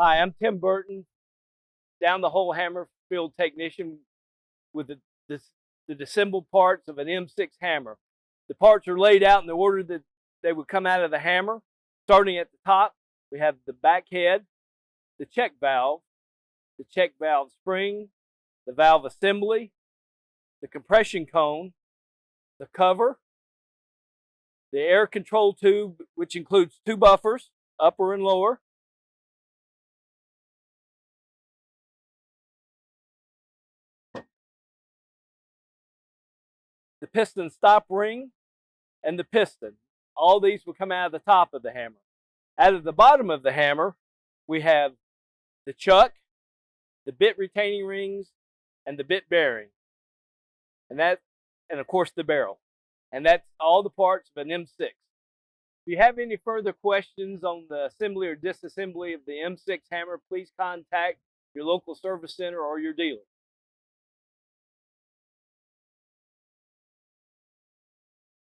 Hi, I'm Tim Burton, down the hole hammer field technician with the disassembled parts of an M6 hammer. The parts are laid out in the order that they would come out of the hammer. Starting at the top, we have the back head, the check valve spring, the valve assembly, the compression cone, the cover, the air control tube, which includes two buffers, upper and lower, the piston stop ring, and the piston. All these will come out of the top of the hammer. Out of the bottom of the hammer, we have the chuck, the bit retaining rings, and the bit bearing. And of course the barrel. And that's all the parts of an M6. If you have any further questions on the assembly or disassembly of the M6 hammer, please contact your local service center or your dealer.